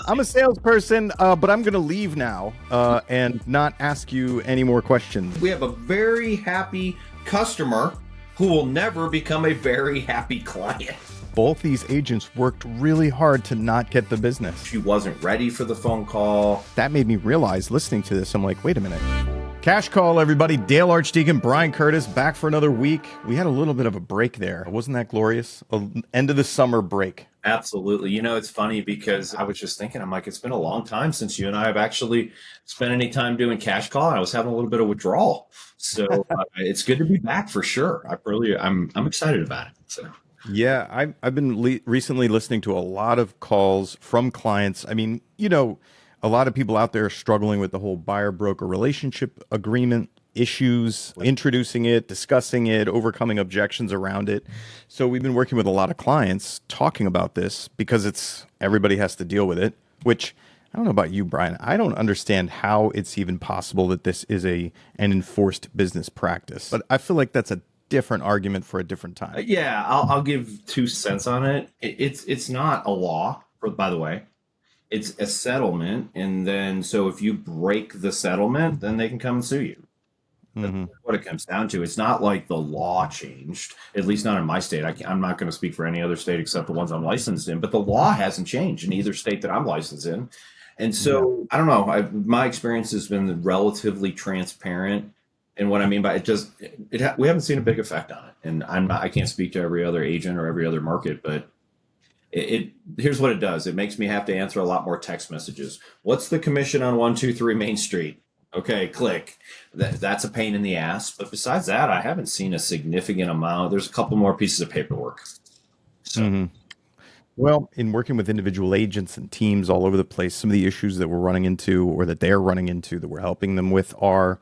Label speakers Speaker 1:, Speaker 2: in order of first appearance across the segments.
Speaker 1: I'm a salesperson, but I'm going to leave now and not ask you any more questions.
Speaker 2: We have a very happy customer who will never become a very happy client.
Speaker 1: Both these agents worked really hard to not get the business.
Speaker 2: She wasn't ready for the phone call.
Speaker 1: That made me realize, listening to this, I'm like, wait a minute. Cash call, everybody. Dale Archdeacon, Brian Curtis, back for another week. We had a little bit of a break there. Wasn't that glorious? End of the summer break.
Speaker 2: Absolutely. You know, it's funny because I was just thinking, I'm like, it's been a long time since you and I have actually spent any time doing cash call. I was having a little bit of withdrawal. So it's good to be back for sure. I'm excited about it. So.
Speaker 1: Yeah, I've been recently listening to a lot of calls from clients. I mean, you know, a lot of people out there are struggling with the whole buyer-broker relationship agreement issues, introducing it, discussing it, overcoming objections around it. So we've been working with a lot of clients talking about this because everybody has to deal with it, which I don't know about you, Brian. I don't understand how it's even possible that this is an enforced business practice. But I feel like that's a different argument for a different time.
Speaker 2: Yeah, I'll give 2 cents on it. It's not a law, by the way. It's a settlement, and then so if you break the settlement, then they can come and sue you. Mm-hmm. That's what it comes down to. It's not like the law changed, at least not in my state. I'm not going to speak for any other state except the ones I'm licensed in, but the law hasn't changed in either state that I'm licensed in. And so I don't know. My experience has been relatively transparent. And what I mean by we haven't seen a big effect on it. And I can't speak to every other agent or every other market, but here's what it does. It makes me have to answer a lot more text messages. What's the commission on 123 Main Street? Okay, click. That's a pain in the ass. But besides that, I haven't seen a significant amount. There's a couple more pieces of paperwork. So.
Speaker 1: Well, in working with individual agents and teams all over the place, some of the issues that we're running into or that they're running into that we're helping them with are,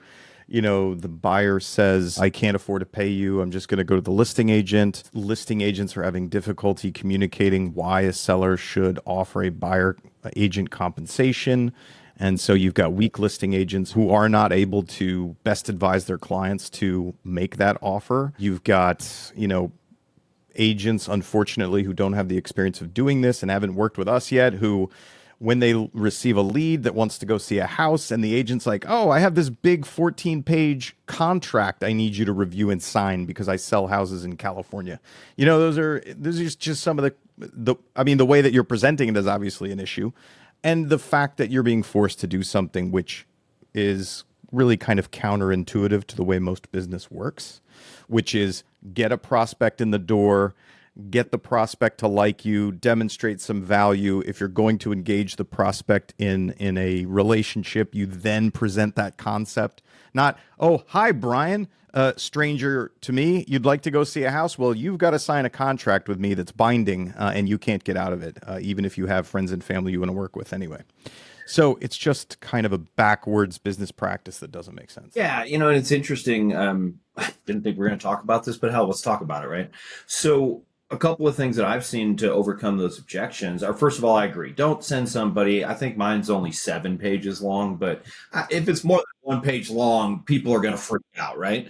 Speaker 1: you know, the buyer says, I can't afford to pay you. I'm just going to go to the listing agent. Listing agents are having difficulty communicating why a seller should offer a buyer agent compensation. And so you've got weak listing agents who are not able to best advise their clients to make that offer. You've got, you know, agents, unfortunately, who don't have the experience of doing this and haven't worked with us yet, who when they receive a lead that wants to go see a house and the agent's like, oh, I have this big 14-page contract I need you to review and sign because I sell houses in California. You know, those are just some of the way that you're presenting it is obviously an issue. And the fact that you're being forced to do something which is really kind of counterintuitive to the way most business works, which is get a prospect in the door, get the prospect to like you, demonstrate some value. If you're going to engage the prospect in a relationship, you then present that concept. Not, oh, hi, Brian, stranger to me. You'd like to go see a house? Well, you've got to sign a contract with me that's binding and you can't get out of it, even if you have friends and family you want to work with anyway. So it's just kind of a backwards business practice that doesn't make sense.
Speaker 2: Yeah, you know, and it's interesting. I didn't think we were going to talk about this, but hell, let's talk about it, right? So a couple of things that I've seen to overcome those objections are, first of all, I agree. Don't send somebody. I think mine's only 7 pages long, but if it's more than 1 page long, people are going to freak out, right?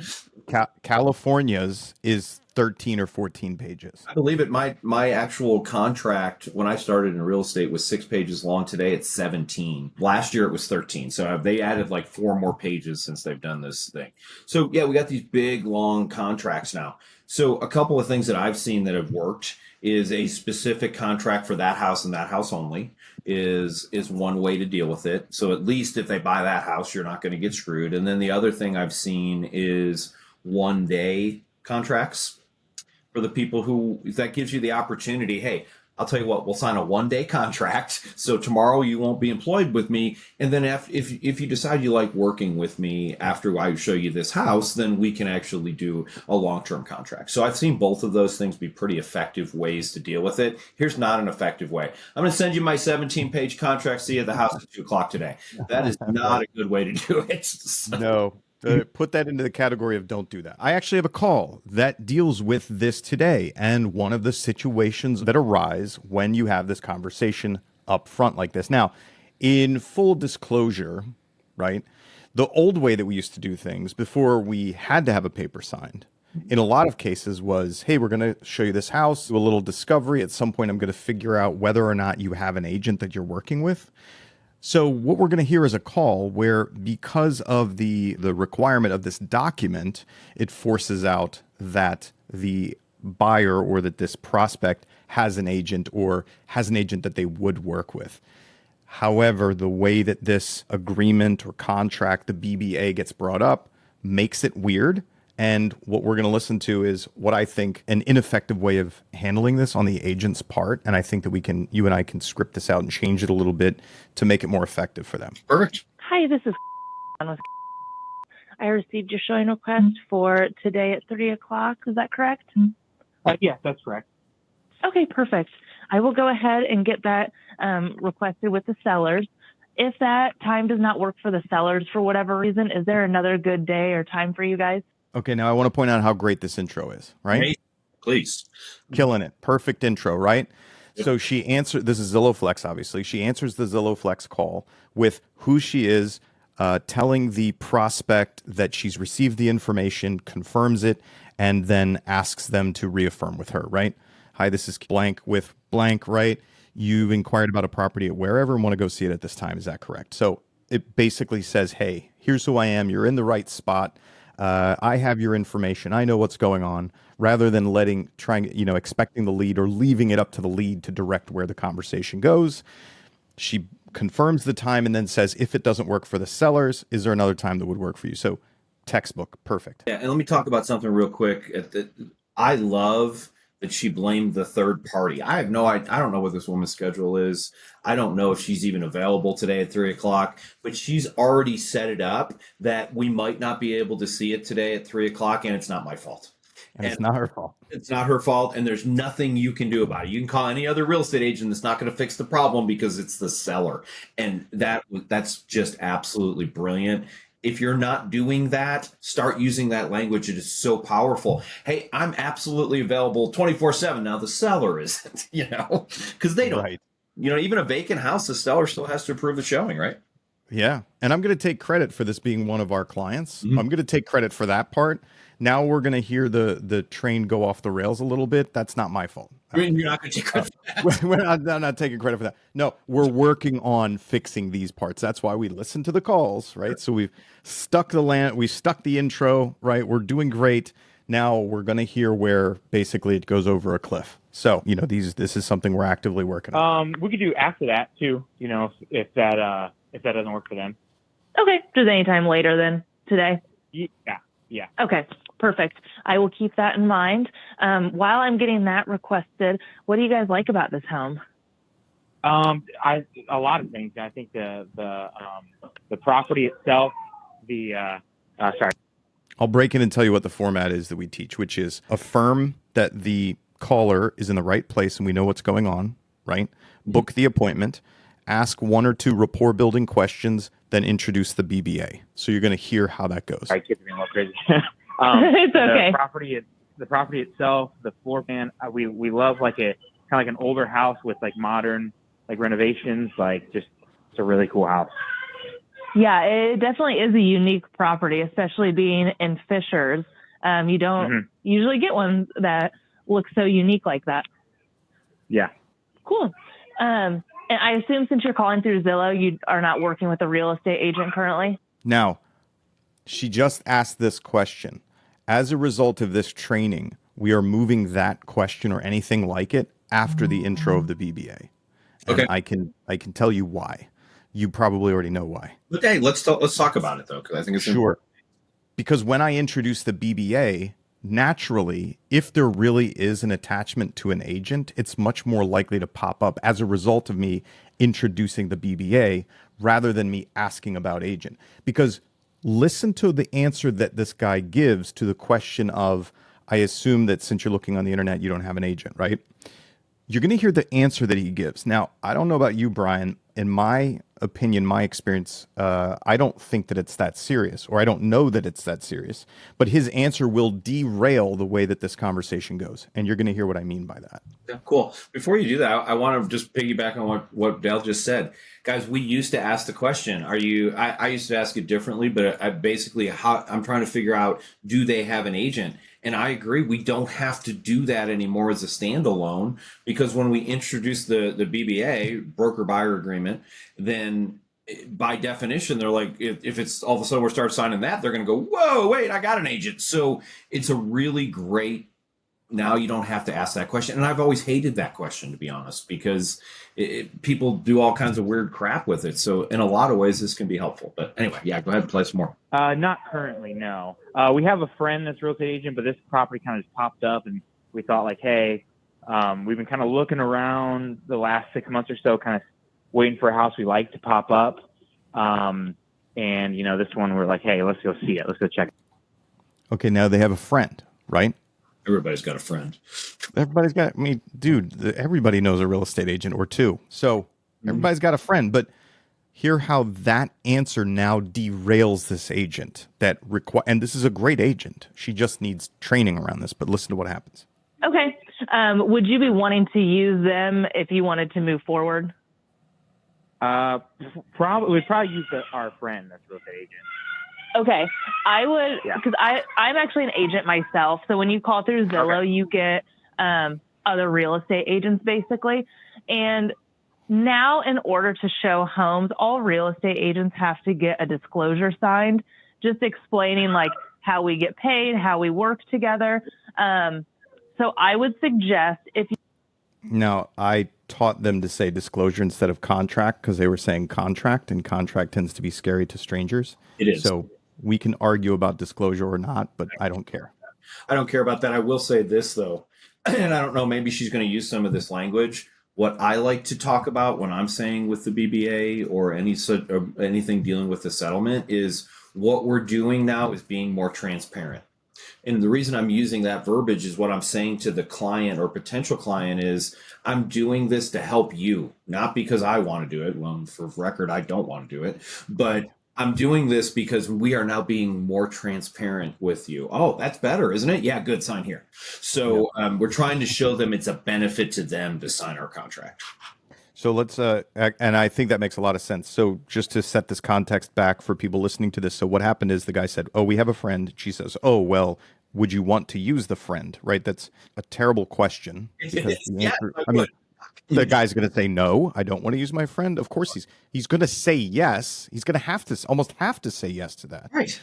Speaker 1: California's is 13 or 14 pages.
Speaker 2: I believe it. My actual contract when I started in real estate was 6 pages long. Today it's 17. Last year it was 13. So they added like 4 more pages since they've done this thing. So yeah, we got these big long contracts now. So a couple of things that I've seen that have worked is a specific contract for that house and that house only is one way to deal with it. So at least if they buy that house, you're not going to get screwed. And then the other thing I've seen is 1-day contracts for the people who that gives you the opportunity. Hey, I'll tell you what, we'll sign a 1-day contract. So tomorrow you won't be employed with me. And then if you decide you like working with me after I show you this house, then we can actually do a long-term contract. So I've seen both of those things be pretty effective ways to deal with it. Here's not an effective way. I'm going to send you my 17-page contract. See you at the house at 2:00 today. That is not a good way to do it. So.
Speaker 1: No. Put that into the category of don't do that. I actually have a call that deals with this today and one of the situations that arise when you have this conversation up front like this. Now, in full disclosure, right, the old way that we used to do things before we had to have a paper signed in a lot of cases was, hey, we're going to show you this house, do a little discovery. At some point, I'm going to figure out whether or not you have an agent that you're working with. So what we're going to hear is a call where, because of the requirement of this document, it forces out that the buyer or that this prospect has an agent or has an agent that they would work with. However, the way that this agreement or contract, the BBA, gets brought up makes it weird. And what we're going to listen to is what I think an ineffective way of handling this on the agent's part. And I think that you and I can script this out and change it a little bit to make it more effective for them.
Speaker 2: Perfect.
Speaker 3: Hi, this is I received your showing request for today at 3 o'clock. Is that correct?
Speaker 4: Yes, that's correct.
Speaker 3: Okay, perfect. I will go ahead and get that requested with the sellers. If that time does not work for the sellers for whatever reason, is there another good day or time for you guys?
Speaker 1: Okay, now I want to point out how great this intro is, right?
Speaker 2: Hey, please.
Speaker 1: Killing it. Perfect intro, right?
Speaker 2: Yep.
Speaker 1: So she answered, this is Zillow Flex, obviously. She answers the Zillow Flex call with who she is, telling the prospect that she's received the information, confirms it, and then asks them to reaffirm with her, right? Hi, this is blank with blank, right? You've inquired about a property at wherever and want to go see it at this time. Is that correct? So it basically says, hey, here's who I am. You're in the right spot. I have your information. I know what's going on, rather than expecting the lead or leaving it up to the lead to direct where the conversation goes. She confirms the time and then says, if it doesn't work for the sellers, is there another time that would work for you? So textbook, perfect.
Speaker 2: Yeah, and let me talk about something real quick. I love that she blamed the third party. I don't know what this woman's schedule is. I don't know if she's even available today at 3 o'clock, but she's already set it up that we might not be able to see it today at 3 o'clock, and it's not my fault.
Speaker 1: And it's not her fault.
Speaker 2: It's not her fault, and there's nothing you can do about it. You can call any other real estate agent that's not going to fix the problem because it's the seller. And that's just absolutely brilliant. If you're not doing that, start using that language. It is so powerful. Hey, I'm absolutely available 24/7. Now the seller isn't, because they don't,
Speaker 1: Right.
Speaker 2: Even a vacant house, the seller still has to approve the showing, right?
Speaker 1: Yeah. And I'm going to take credit for this being one of our clients.
Speaker 2: Mhm.
Speaker 1: I'm going to take credit for that part. Now we're going to hear the train go off the rails a little bit. That's not my fault.
Speaker 2: I mean, you're not going to take credit for that.
Speaker 1: I'm not taking credit for that. No, we're working on fixing these parts. That's why we listen to the calls, right? So we stuck the intro, right? We're doing great. Now we're going to hear where basically it goes over a cliff. So, this is something we're actively working on.
Speaker 4: We could do after that too, if that doesn't work for them.
Speaker 3: Okay, just anytime later than today.
Speaker 4: Yeah.
Speaker 3: Okay, perfect. I will keep that in mind. While I'm getting that requested, what do you guys like about this home?
Speaker 4: A lot of things. I think the property itself,
Speaker 1: I'll break in and tell you what the format is that we teach, which is affirm that the caller is in the right place and we know what's going on, right? Book the appointment, ask one or two rapport building questions, then introduce the BBA. So you're going to hear how that goes.
Speaker 4: Sorry, kids are being a little crazy.
Speaker 3: It's okay.
Speaker 4: The property itself, the floor plan, we love like a kind of like an older house with like modern like renovations, it's a really cool house.
Speaker 3: Yeah, it definitely is a unique property, especially being in Fishers. You don't usually get one that looks so unique like that.
Speaker 4: Yeah.
Speaker 3: Cool. And I assume since you're calling through Zillow, you are not working with a real estate agent currently?
Speaker 1: Now, she just asked this question. As a result of this training, we are moving that question or anything like it after the intro of the BBA. And
Speaker 2: Okay.
Speaker 1: I can tell you why. You probably already know why.
Speaker 2: Okay, let's talk about it though, because I think it's
Speaker 1: Sure.
Speaker 2: important.
Speaker 1: Because when I introduce the BBA, naturally, if there really is an attachment to an agent, it's much more likely to pop up as a result of me introducing the BBA rather than me asking about agent. Because listen to the answer that this guy gives to the question of, I assume that since you're looking on the internet, you don't have an agent, right? You're going to hear the answer that he gives. Now, I don't know about you, Brian. In my opinion, my experience, I don't think that it's that serious, or I don't know that it's that serious. But his answer will derail the way that this conversation goes. And you're going to hear what I mean by that.
Speaker 2: Yeah, cool. Before you do that, I want to just piggyback on what Dale just said. Guys, we used to ask the question, I used to ask it differently, but I'm trying to figure out, do they have an agent? And I agree, we don't have to do that anymore as a standalone, because when we introduce the BBA, broker buyer agreement, then by definition, they're like, if it's all of a sudden we start signing that, they're going to go, whoa, wait, I got an agent. So it's a really great, now you don't have to ask that question. And I've always hated that question, to be honest, because people do all kinds of weird crap with it. So in a lot of ways, this can be helpful. But anyway, yeah, go ahead and play some more.
Speaker 4: Not currently, no. We have a friend that's a real estate agent, but this property kind of just popped up, and we thought like, hey, we've been kind of looking around the last 6 months or so, kind of waiting for a house we like to pop up. And this one we're like, hey, let's go see it. Let's go check.
Speaker 1: Okay, now they have a friend, right?
Speaker 2: Everybody's got a friend.
Speaker 1: Everybody's got, I mean, dude, everybody knows a real estate agent or two. So everybody's got a friend, but hear how that answer now derails this agent and this is a great agent. She just needs training around this, but listen to what happens.
Speaker 3: Okay. Would you be wanting to use them if you wanted to move forward?
Speaker 4: We'd probably use our friend that's a real estate agent.
Speaker 3: Okay, I would, because I'm actually an agent myself. So when you call through Zillow, you get other real estate agents basically. And now in order to show homes, all real estate agents have to get a disclosure signed, just explaining like how we get paid, how we work together. So I would suggest if you...
Speaker 1: Now, I taught them to say disclosure instead of contract because they were saying contract, and contract tends to be scary to strangers.
Speaker 2: It is.
Speaker 1: So we can argue about disclosure or not, but I don't care.
Speaker 2: I don't care about that. I will say this, though, and I don't know, maybe she's going to use some of this language. What I like to talk about when I'm saying with the BBA or anything dealing with the settlement is what we're doing now is being more transparent. And the reason I'm using that verbiage is what I'm saying to the client or potential client is I'm doing this to help you, not because I want to do it. Well, for record, I don't want to do it, but I'm doing this because we are now being more transparent with you. Oh, that's better, isn't it? Yeah, good, sign here. So we're trying to show them it's a benefit to them to sign our contract.
Speaker 1: So let's, and I think that makes a lot of sense. So just to set this context back for people listening to this. So what happened is the guy said, oh, we have a friend. She says, oh, well, would you want to use the friend? Right? That's a terrible question. Because the answer, I mean, the guy's going to say, no, I don't want to use my friend. Of course, he's going to say yes. He's going to almost have to say yes to that.
Speaker 2: Right.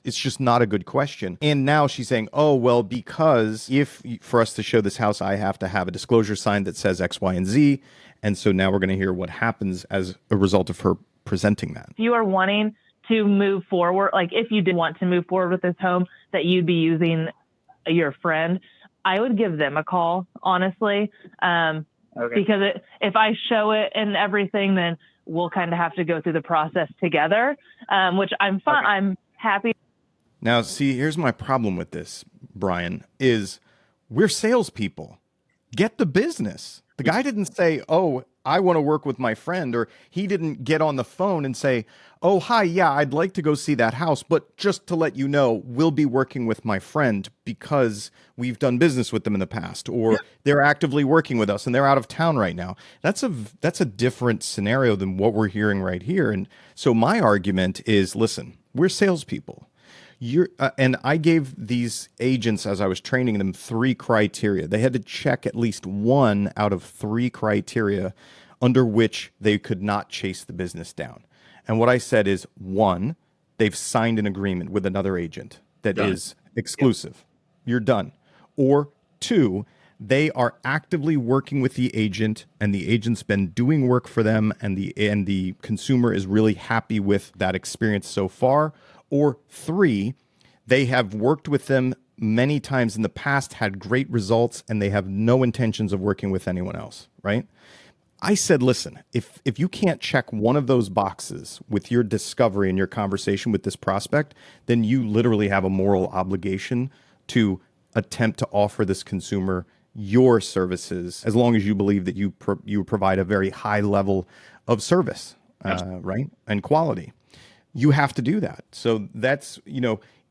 Speaker 1: It's just not a good question. And now she's saying, oh, well, because for us to show this house, I have to have a disclosure sign that says X, Y, and Z. And so now we're going to hear what happens as a result of her presenting that.
Speaker 3: If you are wanting to move forward, like if you did want to move forward with this home, that you'd be using your friend, I would give them a call, honestly. Because if I show it and everything, then we'll kind of have to go through the process together, which I'm fine. Okay. I'm happy.
Speaker 1: Now, see, here's my problem with this, Brian, is we're salespeople. Get the business. The guy didn't say, oh, I want to work with my friend, or he didn't get on the phone and say, oh, hi, yeah, I'd like to go see that house, but just to let you know, we'll be working with my friend because we've done business with them in the past, or they're actively working with us and they're out of town right now. That's a different scenario than what we're hearing right here. And so my argument is, listen, we're salespeople. And I gave these agents, as I was training them, 3 criteria. They had to check at least 1 out of 3 criteria under which they could not chase the business down. And what I said is, 1, they've signed an agreement with another agent that is exclusive. You're done. Or 2, they are actively working with the agent and the agent's been doing work for them and the consumer is really happy with that experience so far. Or 3, they have worked with them many times in the past, had great results, and they have no intentions of working with anyone else, right? I said, listen, if you can't check one of those boxes with your discovery and your conversation with this prospect, then you literally have a moral obligation to attempt to offer this consumer your services, as long as you believe that you provide a very high level of service, right, and quality. You have to do that. So that's,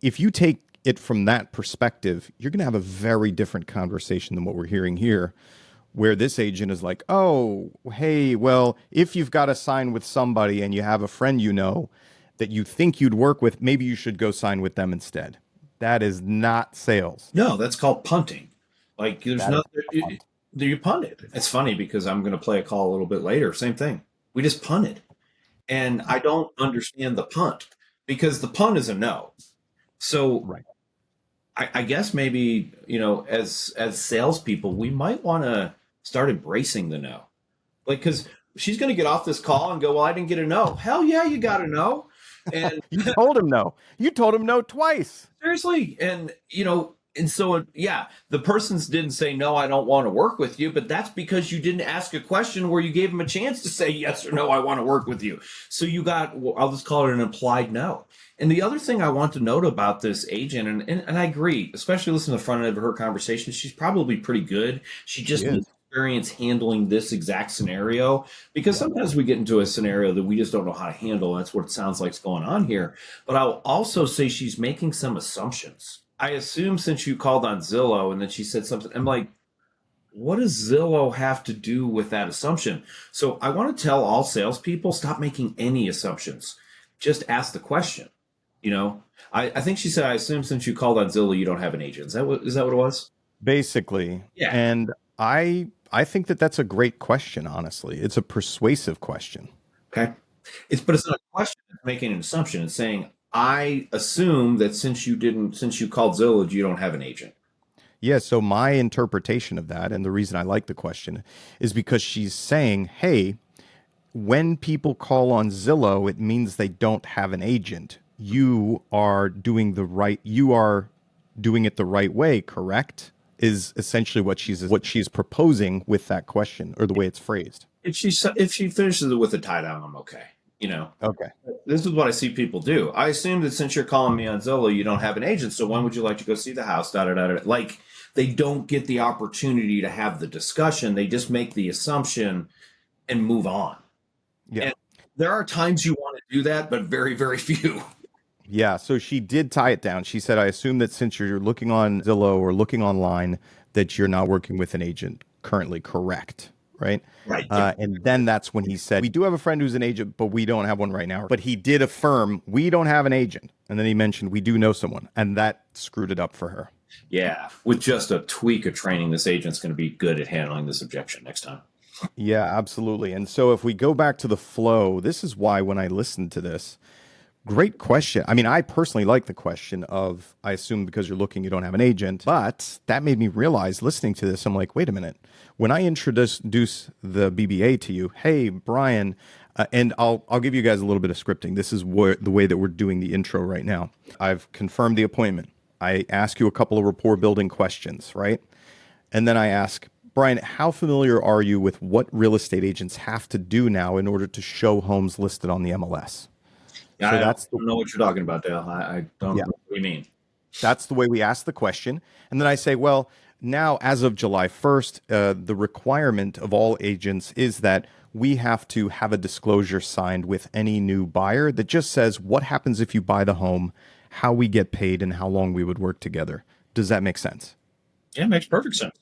Speaker 1: if you take it from that perspective, you're going to have a very different conversation than what we're hearing here, where this agent is like, oh, hey, well, if you've got to sign with somebody and you have a friend that you think you'd work with, maybe you should go sign with them instead. That is not sales.
Speaker 2: No, that's called punting. Like there's
Speaker 1: That is
Speaker 2: nothing. You punt it. It's funny because I'm going to play a call a little bit later. Same thing. We just punted, and I don't understand the punt because the punt is a no. So
Speaker 1: right.
Speaker 2: I guess maybe as salespeople, we might want to start embracing the no, like because she's going to get off this call and go, "Well, I didn't get a no." Hell yeah, you got a no, and
Speaker 1: You told him no. You told him no twice.
Speaker 2: seriously, and so yeah, the persons didn't say no, I don't want to work with you, but that's because you didn't ask a question where you gave them a chance to say yes or no, I want to work with you. So you got, well, I'll just call it an implied no. And the other thing I want to note about this agent, and I agree, especially listening to the front end of her conversation, she's probably pretty good. She just
Speaker 1: She is.
Speaker 2: needs experience handling this exact scenario because sometimes we get into a scenario that we just don't know how to handle. That's what it sounds like is going on here. But I'll also say she's making some assumptions. I assume since you called on Zillow and then she said something, I'm like, what does Zillow have to do with that assumption? So I want to tell all salespeople, stop making any assumptions. Just ask the question. I think she said, I assume since you called on Zillow, you don't have an agent. Is that what it was?
Speaker 1: Basically.
Speaker 2: Yeah.
Speaker 1: And I think that that's a great question, honestly. It's a persuasive question.
Speaker 2: Okay. But it's not a question. It's making an assumption. It's saying, I assume that since you called Zillow, you don't have an agent.
Speaker 1: Yeah, so my interpretation of that, and the reason I like the question, is because she's saying, hey, when people call on Zillow, it means they don't have an agent. You are doing it the right way, correct? Is essentially what she's proposing with that question, or the way it's phrased.
Speaker 2: If she finishes it with a tie down, I'm okay.
Speaker 1: Okay.
Speaker 2: This is what I see people do. I assume that since you're calling me on Zillow, you don't have an agent. So when would you like to go see the house? Da, da, da, da. Like they don't get the opportunity to have the discussion. They just make the assumption and move on.
Speaker 1: Yeah.
Speaker 2: And there are times you want to do that, but very, very few.
Speaker 1: Yeah. So she did tie it down. She said, I assume that since you're looking on Zillow or looking online, that you're not working with an agent currently, correct? Right.
Speaker 2: Right.
Speaker 1: And then that's when he said, we do have a friend who's an agent, but we don't have one right now. But he did affirm we don't have an agent. And then he mentioned we do know someone. And that screwed it up for her.
Speaker 2: Yeah. With just a tweak of training, this agent's going to be good at handling this objection next time.
Speaker 1: Yeah, absolutely. And so if we go back to the flow, this is why when I listened to this, great question. I mean, I personally like the question of, I assume because you're looking, you don't have an agent. But that made me realize listening to this, I'm like, wait a minute. When I introduce the BBA to you, hey, Brian, and I'll give you guys a little bit of scripting. This is the way that we're doing the intro right now. I've confirmed the appointment. I ask you a couple of rapport building questions, right? And then I ask, Brian, how familiar are you with what real estate agents have to do now in order to show homes listed on the MLS?
Speaker 2: Yeah,
Speaker 1: So
Speaker 2: I
Speaker 1: that's
Speaker 2: don't know what you're talking about, Dale. I don't know what you mean.
Speaker 1: That's the way we ask the question. And then I say, well, now as of July 1st, the requirement of all agents is that we have to have a disclosure signed with any new buyer that just says what happens if you buy the home, how we get paid, and how long we would work together. Does that make sense?
Speaker 2: Yeah, it makes perfect sense.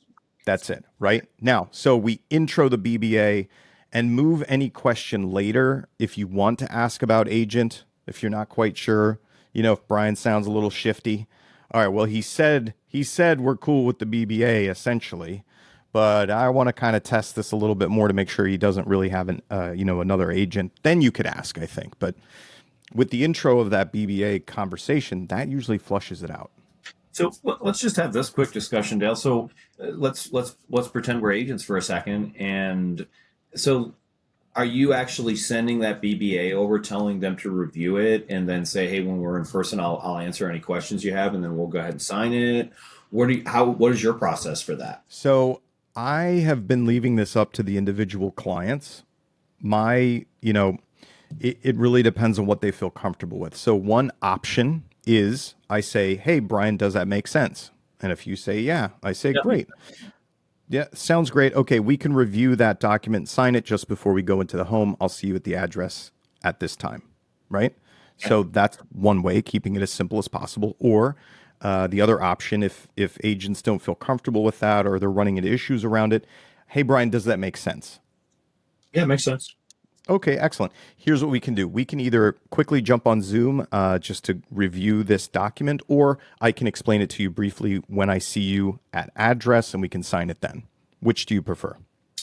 Speaker 1: That's it, right? Now, so we intro the BBA and move any question later if you want to ask about agent, if you're not quite sure, if Brian sounds a little shifty. All right, well, he said we're cool with the BBA essentially, but I want to kind of test this a little bit more to make sure he doesn't really have another agent. Then you could ask, I think. But with the intro of that BBA conversation, that usually flushes it out.
Speaker 2: So let's just have this quick discussion, Dale. So let's pretend we're agents for a second. And so are you actually sending that BBA over, telling them to review it, and then say, hey, when we're in person, I'll answer any questions you have, and then we'll go ahead and sign it? What is your process for that?
Speaker 1: So I have been leaving this up to the individual clients. It really depends on what they feel comfortable with. So one option is I say, hey, Brian, does that make sense? And if you say, yeah, I say, great. Yeah, sounds great. Okay, we can review that document, sign it just before we go into the home. I'll see you at the address at this time, right? Okay. So that's one way, keeping it as simple as possible. Or the other option, if agents don't feel comfortable with that or they're running into issues around it, hey, Brian, does that make sense?
Speaker 2: Yeah, it makes sense.
Speaker 1: Okay, excellent. Here's what we can do. We can either quickly jump on Zoom just to review this document, or I can explain it to you briefly when I see you at address and we can sign it then. Which do you prefer?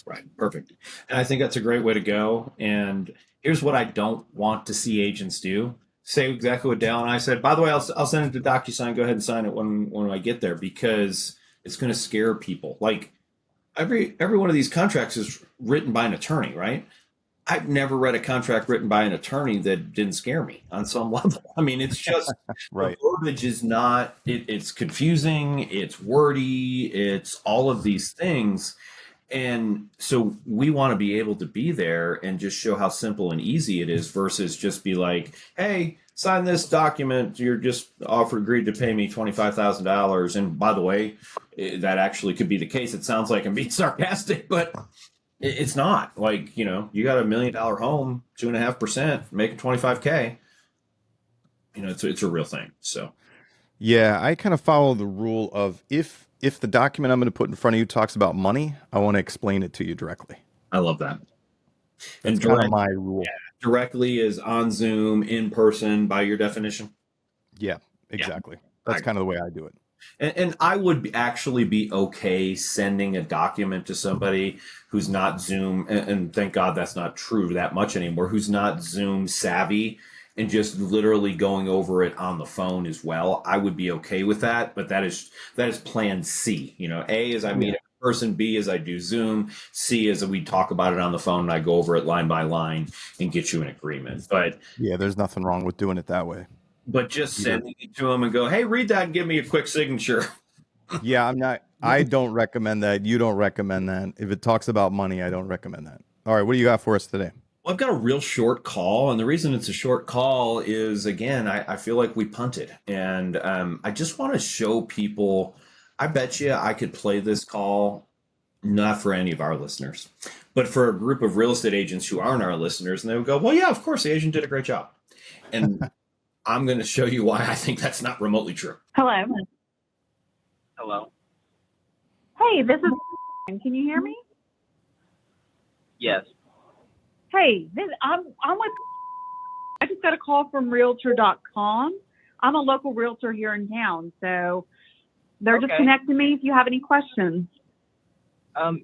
Speaker 2: Right. Perfect. And I think that's a great way to go. And here's what I don't want to see agents do. Say exactly what Dale and I said. By the way, I'll send it to DocuSign. Go ahead and sign it when I get there, because it's going to scare people. Like every one of these contracts is written by an attorney, right? I've never read a contract written by an attorney that didn't scare me on some level. I mean, it's just
Speaker 1: Right.
Speaker 2: the verbiage is not. It's confusing. It's wordy. It's all of these things. And so we want to be able to be there and just show how simple and easy it is versus just be like, hey, sign this document. You're just agreed to pay me $25,000. And by the way, that actually could be the case. It sounds like I'm being sarcastic, but it's not. Like, you got $1 million home, 2.5%, making 25K. It's a real thing. So
Speaker 1: Yeah, I kind of follow the rule of if the document I'm going to put in front of you talks about money, I want to explain it to you directly.
Speaker 2: I love that.
Speaker 1: That's
Speaker 2: And
Speaker 1: kind of my rule.
Speaker 2: directly is on Zoom, in person, by your definition.
Speaker 1: Yeah, exactly. That's kind of the way I do it.
Speaker 2: And I would actually be okay sending a document to somebody who's not Zoom, and thank God that's not true that much anymore, who's not Zoom savvy, and just literally going over it on the phone as well. I would be okay with that, but that is plan C. A is I meet a person, B is I do Zoom, C is we talk about it on the phone and I go over it line by line and get you an agreement. But
Speaker 1: yeah, there's nothing wrong with doing it that way.
Speaker 2: But just sending it to them and go, hey, read that and give me a quick signature.
Speaker 1: Yeah, I don't recommend that. You don't recommend that. If it talks about money, I don't recommend that. All right, what do you got for us today?
Speaker 2: Well, I've got a real short call. And the reason it's a short call is, again, I feel like we punted. And I just want to show people, I bet you I could play this call, not for any of our listeners, but for a group of real estate agents who aren't our listeners. And they would go, well, yeah, of course, the agent did a great job. And I'm going to show you why I think that's not remotely true.
Speaker 3: Hello.
Speaker 5: Hello.
Speaker 3: Hey, this is. Can you hear me?
Speaker 5: Yes.
Speaker 3: Hey, I'm with. I just got a call from Realtor.com. I'm a local realtor here in town, so they're just
Speaker 5: Okay.
Speaker 3: connecting me. If you have any questions.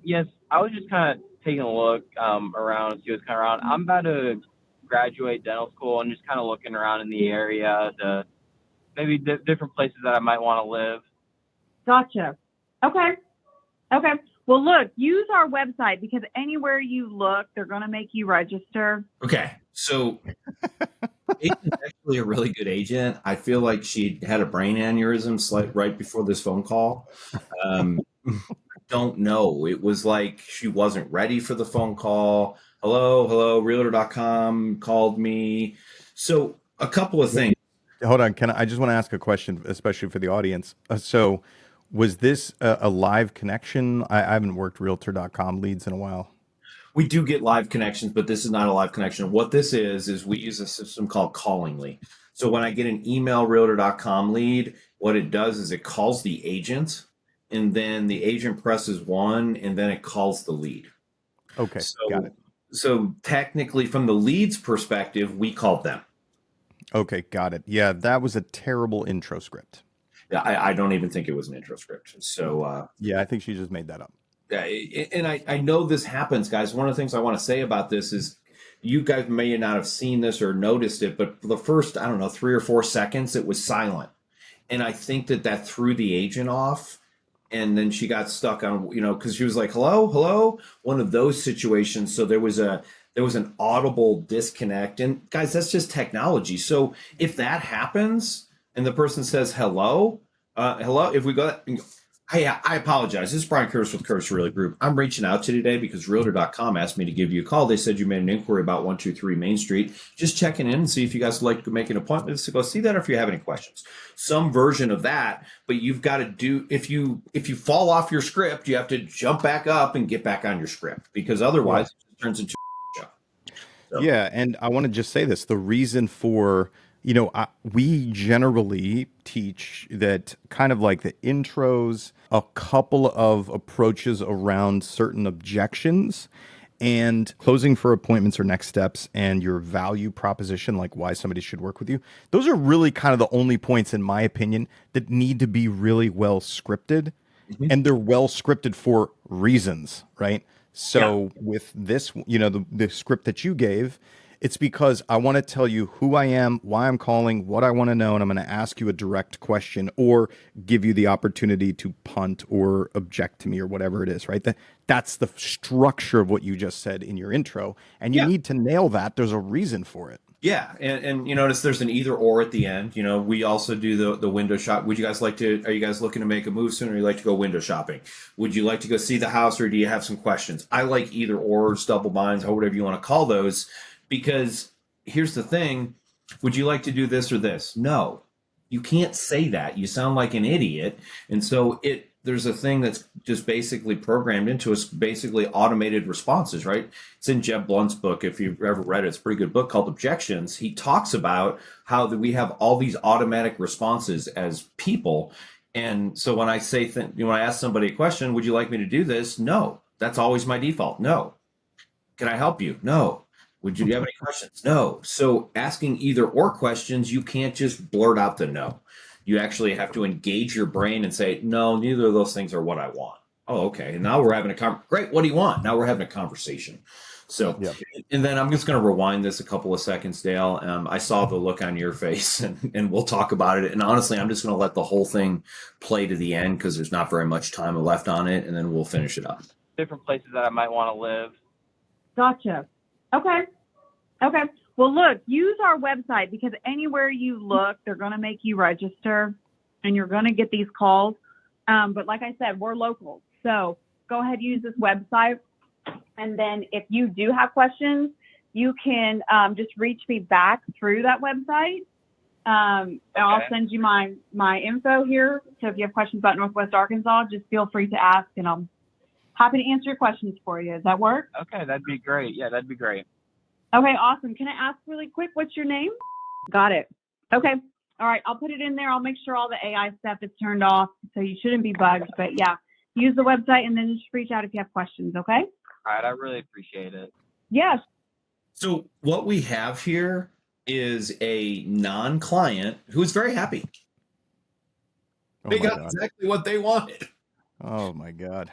Speaker 5: Yes, I was just kind of taking a look around and see what's kind of around. I'm about to graduate dental school and just kind of looking around in the area to maybe different places that I might want to live.
Speaker 3: Gotcha. Okay. Well, look, use our website because anywhere you look, they're going to make you register.
Speaker 2: Okay. So agent's actually a really good agent. I feel like she had a brain aneurysm right before this phone call. Don't know. It was like she wasn't ready for the phone call. Hello, realtor.com called me. So a couple of things.
Speaker 1: Hold on, I just want to ask a question, especially for the audience. So was this a live connection? I haven't worked realtor.com leads in a while.
Speaker 2: We do get live connections, but this is not a live connection. What this is we use a system called Callingly. So when I get an email realtor.com lead, what it does is it calls the agent, and then the agent presses 1, and then it calls the lead.
Speaker 1: Okay, got it.
Speaker 2: So technically, from the lead's perspective, we called them.
Speaker 1: Okay, got it. Yeah, that was a terrible intro script.
Speaker 2: Yeah, I don't even think it was an intro script. So
Speaker 1: yeah, I think she just made that up.
Speaker 2: Yeah, and I know this happens, guys. One of the things I want to say about this is you guys may not have seen this or noticed it, but for the first, I don't know, 3 or 4 seconds, it was silent. And I think that threw the agent off. And then she got stuck on, because she was like, hello, one of those situations. So there was an audible disconnect. And guys, that's just technology. So if that happens and the person says hello, if we go, hey, I apologize. This is Brian Curtis with Curtis Realty Group. I'm reaching out to you today because Realtor.com asked me to give you a call. They said you made an inquiry about 123 Main Street. Just checking in and see if you guys would like to make an appointment to go see that or if you have any questions. Some version of that, but you've got to do, if you fall off your script, you have to jump back up and get back on your script because otherwise it turns into a show. So.
Speaker 1: Yeah, and I want to just say this. The reason for we generally teach that kind of like the intros, a couple of approaches around certain objections, and closing for appointments or next steps and your value proposition, like why somebody should work with you. Those are really kind of the only points, in my opinion, that need to be really well scripted. And they're well scripted for reasons, right? So with this, the script that you gave, it's because I want to tell you who I am, why I'm calling, what I want to know, and I'm going to ask you a direct question or give you the opportunity to punt or object to me or whatever it is, right? That's the structure of what you just said in your intro, and you need to nail that. There's a reason for it.
Speaker 2: Yeah, and you notice there's an either or at the end. We also do the window shop. Are you guys looking to make a move soon, or you like to go window shopping? Would you like to go see the house, or do you have some questions? I like either ors, double binds, or whatever you want to call those, because here's the thing. Would you like to do this or this? No, you can't say that. You sound like an idiot. And so there's a thing that's just basically programmed into us, basically automated responses, right? It's in Jeb Blunt's book. If you've ever read it, it's a pretty good book called Objections. He talks about how that we have all these automatic responses as people. And so when I say, when I ask somebody a question, would you like me to do this? No, that's always my default. No. Can I help you? No. Would you have any questions? No. So asking either or questions, you can't just blurt out the no. You actually have to engage your brain and say, no, neither of those things are what I want. Oh, okay. And now we're having great. What do you want? Now we're having a conversation. So, and then I'm just going to rewind this a couple of seconds, Dale. I saw the look on your face and we'll talk about it. And honestly, I'm just going to let the whole thing play to the end because there's not very much time left on it. And then we'll finish it up.
Speaker 5: Different places that I might want to live.
Speaker 3: Gotcha. Okay. Well, look, use our website because anywhere you look, they're going to make you register and you're going to get these calls. But like I said, we're local. So go ahead, use this website. And then if you do have questions, you can just reach me back through that website. Okay. I'll send you my info here. So if you have questions about Northwest Arkansas, just feel free to ask and I'm happy to answer your questions for you. Does that work?
Speaker 5: Okay, that'd be great. Yeah, that'd be great.
Speaker 3: Okay, awesome. Can I ask really quick, what's your name? Got it. Okay. All right, I'll put it in there. I'll make sure all the AI stuff is turned off, so you shouldn't be bugged. But yeah, use the website and then just reach out if you have questions, okay?
Speaker 5: All right, I really appreciate it.
Speaker 3: Yes.
Speaker 2: So what we have here is a non-client who is very happy. They got exactly what they wanted.
Speaker 1: Oh my God.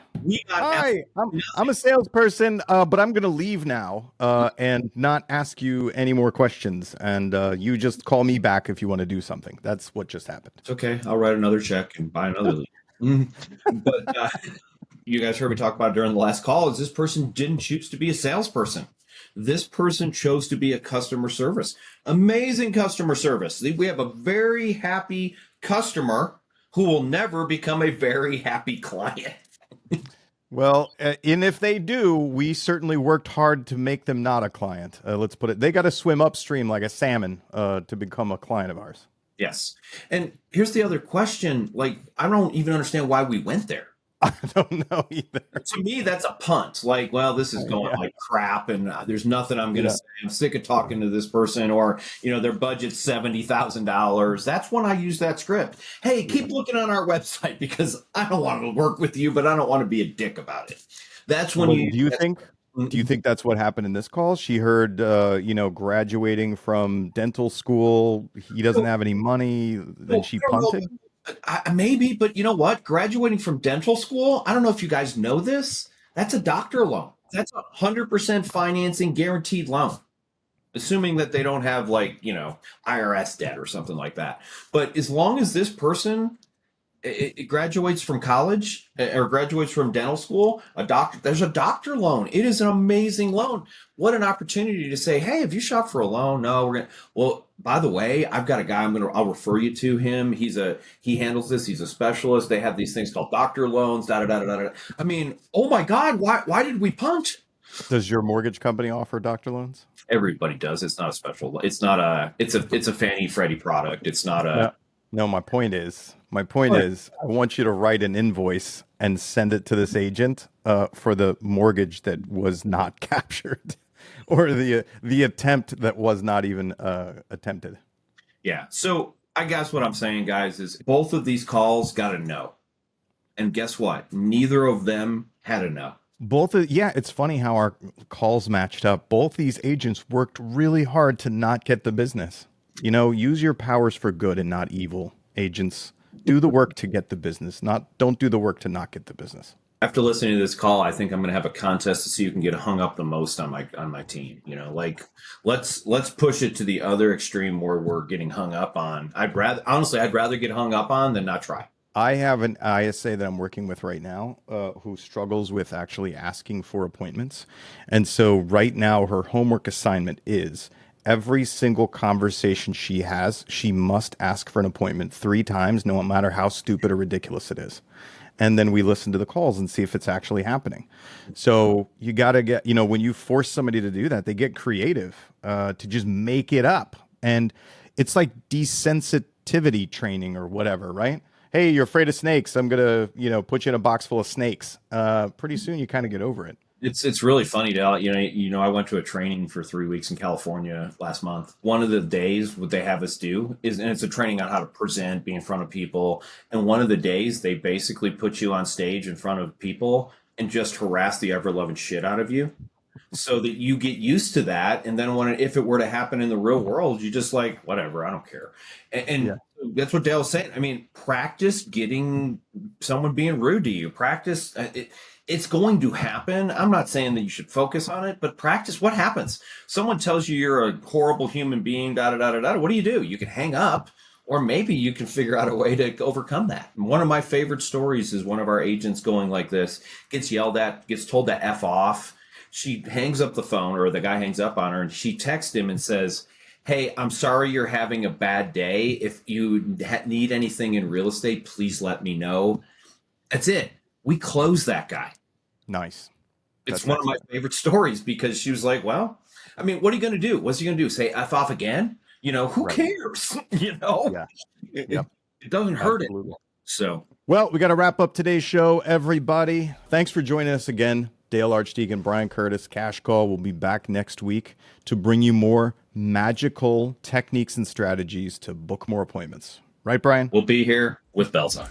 Speaker 2: Hi,
Speaker 1: I'm a salesperson, but I'm going to leave now and not ask you any more questions. And you just call me back if you want to do something. That's what just happened.
Speaker 2: It's okay. I'll write another check and buy another lead. But you guys heard me talk about it during the last call is this person didn't choose to be a salesperson. This person chose to be a customer service. Amazing customer service. We have a very happy customer who will never become a very happy client.
Speaker 1: Well, and if they do, we certainly worked hard to make them not a client. Let's put it, they got to swim upstream like a salmon to become a client of ours.
Speaker 2: Yes. And here's the other question. Like, I don't even understand why we went there.
Speaker 1: I don't know either.
Speaker 2: To me, that's a punt. Like, well, this is going like crap, and there's nothing I'm going to say. I'm sick of talking to this person, or their budget's $70,000. That's when I use that script. Hey, keep looking on our website because I don't want to work with you, but I don't want to be a dick about it. That's when
Speaker 1: Do you think that's what happened in this call? She heard, graduating from dental school. He doesn't have any money. Then she punted.
Speaker 2: Maybe, but you know what? Graduating from dental school, I don't know if you guys know this. That's a doctor loan. That's 100% financing guaranteed loan, assuming that they don't have IRS debt or something like that. But as long as this person it graduates from college or graduates from dental school, there's a doctor loan. It is an amazing loan. What an opportunity to say, hey, have you shopped for a loan? No, well, by the way, I've got a guy I'll refer you to him. He handles this. He's a specialist. They have these things called doctor loans, I mean, oh my God, why did we punt?
Speaker 1: Does your mortgage company offer doctor loans?
Speaker 2: Everybody does. It's not a special, it's a Fannie Freddie product. It's not a,
Speaker 1: No, my point is, I want you to write an invoice and send it to this agent for the mortgage that was not captured, or the attempt that was not even attempted.
Speaker 2: Yeah. So I guess what I'm saying, guys, is both of these calls got a no, and guess what? Neither of them had a no.
Speaker 1: Yeah, it's funny how our calls matched up. Both these agents worked really hard to not get the business. You know, use your powers for good and not evil, agents. Do the work to get the business, not don't do the work to not get the business.
Speaker 2: After listening to this call, I think I'm going to have a contest to see who can get hung up the most on my team. You know, like let's push it to the other extreme where we're getting hung up on. I'd rather get hung up on than not try.
Speaker 1: I have an ISA that I'm working with right now who struggles with actually asking for appointments. And so right now, her homework assignment is every single conversation she has, she must ask for an appointment 3 times, no matter how stupid or ridiculous it is. And then we listen to the calls and see if it's actually happening. So you got to get, you know, when you force somebody to do that, they get creative to just make it up. And it's like desensitivity training or whatever, right? Hey, you're afraid of snakes. I'm going to, you know, put you in a box full of snakes. Pretty soon you kind of get over it.
Speaker 2: It's really funny, Dal. I went to a training for 3 weeks in California last month. One of the days what they have us do is, and it's a training on how to present, be in front of people. And one of the days they basically put you on stage in front of people and just harass the ever loving shit out of you, so that you get used to that. And then if it were to happen in the real world, you just like, whatever, I don't care. And
Speaker 1: Yeah.
Speaker 2: that's what Dale's saying. I mean, practice getting someone being rude to you. Practice. It's going to happen. I'm not saying that you should focus on it, but practice. What happens? Someone tells you you're a horrible human being, da da da da da. What do? You can hang up, or maybe you can figure out a way to overcome that. And one of my favorite stories is one of our agents going like this, gets yelled at, gets told to F off. She hangs up the phone, or the guy hangs up on her, and she texts him and says, "Hey, I'm sorry you're having a bad day. If you need anything in real estate, please let me know." That's it. We closed that guy.
Speaker 1: Nice.
Speaker 2: It's
Speaker 1: That's
Speaker 2: one of my favorite stories, because she was like, well, I mean, what are you going to do? What's he going to do? Say F off again? You know, who
Speaker 1: Right.
Speaker 2: cares? You know,
Speaker 1: Yeah.
Speaker 2: It doesn't hurt it.
Speaker 1: Absolutely.
Speaker 2: So,
Speaker 1: Well, we got to wrap up today's show, everybody. Thanks for joining us again. Dale Archdeacon, Brian Curtis, Cash Call will be back next week to bring you more magical techniques and strategies to book more appointments. Right, Brian?
Speaker 2: we'll be here with bells on.